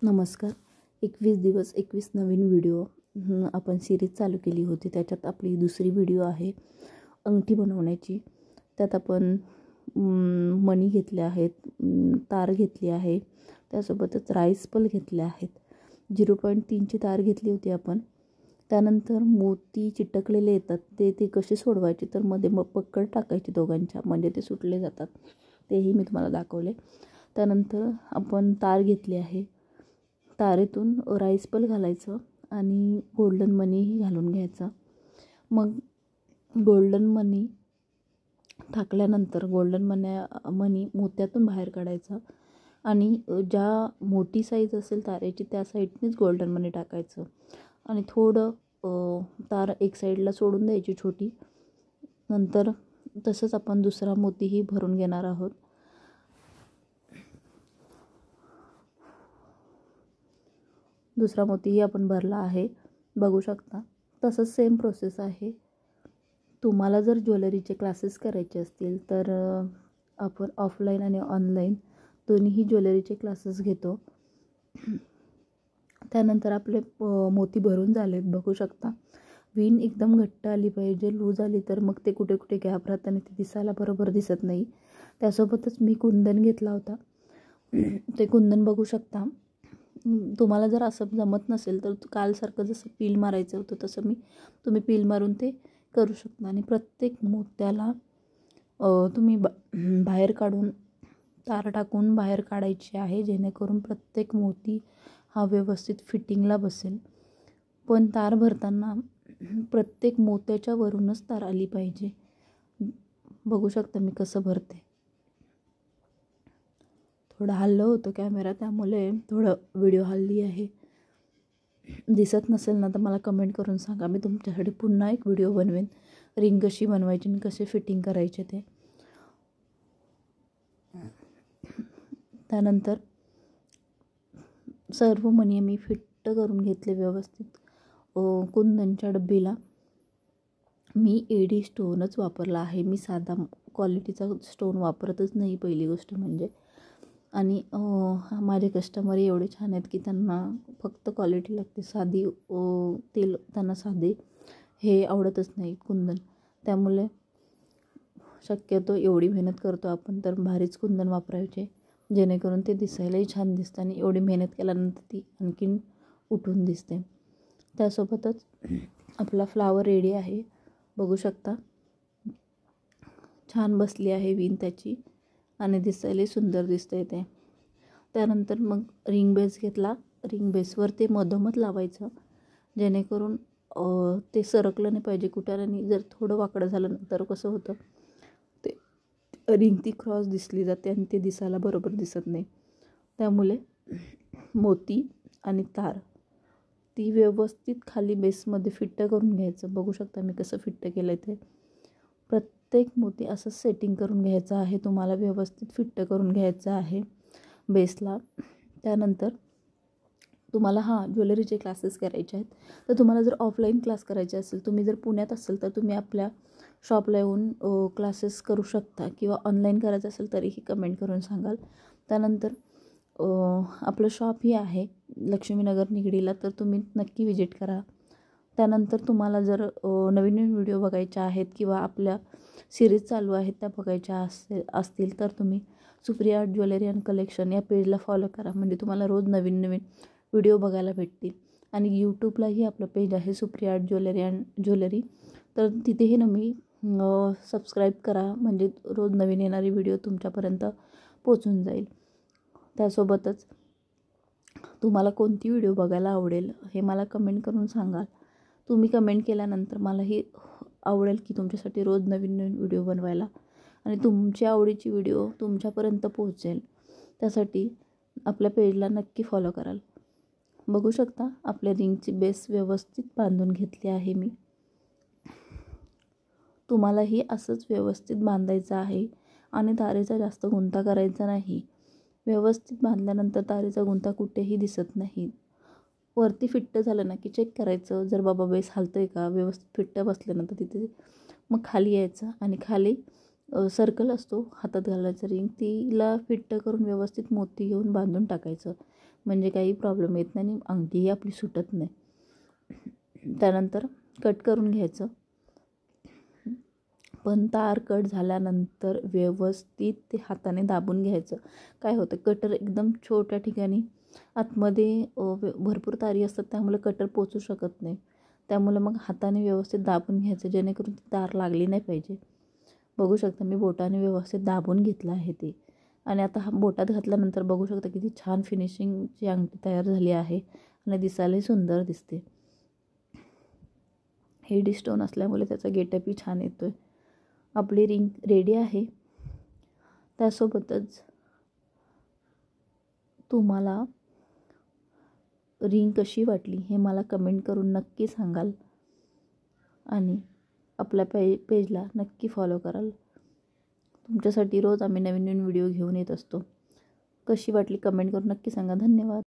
नमस्कार. 21 दिवस 21 नवीन व्हिडिओ आपण सिरीज चालू केली होती. त्याच्यात आपली दुसरी व्हिडिओ आहे अंगठी बनवण्याची. त्यात आपण मणी घेतले आहेत, तार घेतली आहे, त्यासोबतच राईस पल घेतले आहेत. 0.3ची तार घेतली होती आपण. त्यानंतर मोती चिटकलेले येतात ते कसे सोडवायचे, तर मध्ये मग पकड टाकायची दोघांच्या, म्हणजे ते सुटले जातात. तेही मी तुम्हाला दाखवले. त्यानंतर आपण तार घेतली आहे. तारेतून राईस पल घालायचं आणि गोल्डन मनीही घालून घ्यायचा. मग गोल्डन मनी टाकल्यानंतर गोल्डन मनी मोत्यातून बाहेर काढायचा आणि ज्या मोठी साईज असेल तारेची त्या साईडनेच गोल्डन मनी टाकायचं आणि थोडं तार एक साईडला सोडून द्यायची छोटी. नंतर तसंच आपण दुसरा मोतीही भरून घेणार आहोत. दुसरा मोतीही आपण भरला आहे, बघू शकता. तसंच सेम प्रोसेस आहे. तुम्हाला जर ज्वेलरीचे क्लासेस करायचे असतील तर आपण ऑफलाईन आणि ऑनलाईन दोन्हीही ज्वेलरीचे क्लासेस घेतो. त्यानंतर आपले मोती भरून झालेत, बघू शकता. विण एकदम घट्ट आली पाहिजे. लूज आली तर मग ते कुठे कुठे गॅप राहतं आणि ते दिसायला बरोबर दिसत नाही. त्यासोबतच मी कुंदन घेतला होता. ते कुंदन बघू शकता. तुम्हाला जर असं जमत नसेल तर कालसारखं जसं पील मारायचं होतं तसं तुम्ही पील मारून ते करू शकता. आणि प्रत्येक मोत्याला तुम्ही बाहेर काढून तार टाकून बाहेर काढायची आहे, जेणेकरून प्रत्येक मोती हा व्यवस्थित फिटिंगला बसेल. पण तार भरताना प्रत्येक मोत्याच्या वरूनच तार आली पाहिजे. बघू शकता मी कसं भरते. थोडं हल्लं होतं कॅमेरा, त्यामुळे थोडं व्हिडिओ हल्ली आहे. दिसत नसेल ना तर मला कमेंट करून सांगा. मी तुमच्यासाठी पुन्हा एक व्हिडिओ बनवेन, रिंग कशी बनवायची आणि कसे फिटिंग करायचे ते. त्यानंतर सर्व मणी मी फिट्ट करून घेतले व्यवस्थित. कुंदनच्या डब्बीला मी एडी स्टोनच वापरला आहे. मी साधा क्वालिटीचा स्टोन वापरतच नाही, पहिली गोष्ट म्हणजे. आणि माझे कस्टमर एवढे छान आहेत की त्यांना फक्त क्वालिटी लागते. साधी तेल त्यांना साधे हे आवडतच नाही कुंदन. त्यामुळे शक्यतो एवढी मेहनत करतो आपण तर भारीच कुंदन वापरायचे, जेणेकरून ते दिसायलाही छान दिसतं आणि एवढी मेहनत केल्यानंतर ती आणखीन उठून दिसते. त्यासोबतच आपला फ्लावर रेडी आहे, बघू शकता. छान बसली आहे विण त्याची आणि दिसायला सुंदर दिसतंय ते. त्यानंतर मग रिंग बेस घेतला. रिंग बेसवर ते मधोमध लावायचं, जेणेकरून ते सरकलं नाही पाहिजे कुठं. आणि जर थोडं वाकडं झालं तर कसं होतं, ते रिंग ती क्रॉस दिसली जाते आणि ते दिसायला बरोबर दिसत नाही. त्यामुळे मोती आणि तार ती व्यवस्थित खाली बेसमध्ये फिट्ट करून घ्यायचं. बघू शकता मी कसं फिट्ट केलं आहे ते. प्रत्येक मोती असं सेटिंग करून घ्यायचं आहे तुम्हाला, व्यवस्थित फिट्ट करून घ्यायचं आहे बेसला. त्यानंतर तुम्हाला ज्वेलरीचे क्लासेस करायचे आहेत तर तुम्हाला जर ऑफलाईन क्लास करायचे असेल, तुम्ही जर पुण्यात असेल तर तुम्ही आपल्या शॉपला येऊन क्लासेस करू शकता, किंवा ऑनलाईन करायचं असेल तरीही कमेंट करून सांगाल. त्यानंतर आपलं शॉपही आहे लक्ष्मीनगर निगडीला, तर तुम्ही नक्की विजिट करा. त्यानंतर तुम्हाला जर नवीन नवीन व्हिडिओ बघायचे आहेत किंवा आपल्या सिरीज चालू आहेत त्या बघायच्या असतील तर तुम्ही Supriya art jewellery and collection या पेजला फॉलो करा, म्हणजे तुम्हाला रोज नवीन नवीन व्हिडिओ बघायला भेटतील. आणि यूट्यूबलाही आपलं पेज आहे Supriya art jewellery and jewellery, तर तिथेही सबस्क्राईब करा, म्हणजे रोज नवीन येणारी व्हिडिओ तुमच्यापर्यंत पोचून जाईल. त्यासोबतच तुम्हाला कोणती व्हिडिओ बघायला आवडेल हे मला कमेंट करून सांगाल. तुम्ही कमेंट केल्यानंतर मलाही आवडेल की तुमच्यासाठी रोज नवीन नवीन व्हिडिओ बनवायला आणि तुमच्या आवडीची व्हिडिओ तुमच्यापर्यंत पोहोचेल. त्यासाठी आपल्या पेजला नक्की फॉलो कराल. बघू शकता आपल्या रिंगची बेस व्यवस्थित बांधून घेतली आहे मी. तुम्हालाही असंच व्यवस्थित बांधायचं आहे आणि तारेचा जास्त गुंता करायचा नाही. व्यवस्थित बांधल्यानंतर तारेचा गुंता कुठेही दिसत नाही. वरती फिट्ट झालं ना की चेक करायचं, जर बाबा बेस हलतोय का, व्यवस्थित फिट्ट बसल्यानंतर तिथे मग खाली यायचं आणि खाली सर्कल असतो हातात घालायचं रिंग, तिला फिट्ट करून व्यवस्थित मोती घेऊन बांधून टाकायचं. म्हणजे काही प्रॉब्लेम येत नाही आणि अंगठीही आपली सुटत नाही. त्यानंतर कट करून घ्यायचं. पण तार कट झाल्यानंतर व्यवस्थित ते हाताने दाबून घ्यायचं. काय होतं, कटर एकदम छोट्या ठिकाणी आतमध्ये भरपूर तारी असतात, त्यामुळे कटर पोचू शकत नाही. त्यामुळे मग हाताने व्यवस्थित दाबून घ्यायचं, जेणेकरून ती तार लागली नाही पाहिजे. बघू शकता मी बोटाने व्यवस्थित दाबून घेतलं आहे ते. आणि आता हा बोटात घातल्यानंतर बघू शकता किती छान फिनिशिंगची अंगठी तयार झाली आहे आणि दिसायलाही सुंदर दिसते. हेडी स्टोन असल्यामुळे त्याचा गेटअपही छान येतो आहे. आपली रिंग रेडी आहे. त्यासोबतच तुम्हाला रिंग कशी वाटली हे मला कमेंट करून नक्की सांगाल आणि आपल्या पेजला नक्की फॉलो कराल. तुमच्यासाठी रोज आम्ही नवीन नवीन व्हिडिओ घेऊन येत असतो. कशी वाटली कमेंट करून नक्की सांगा. धन्यवाद.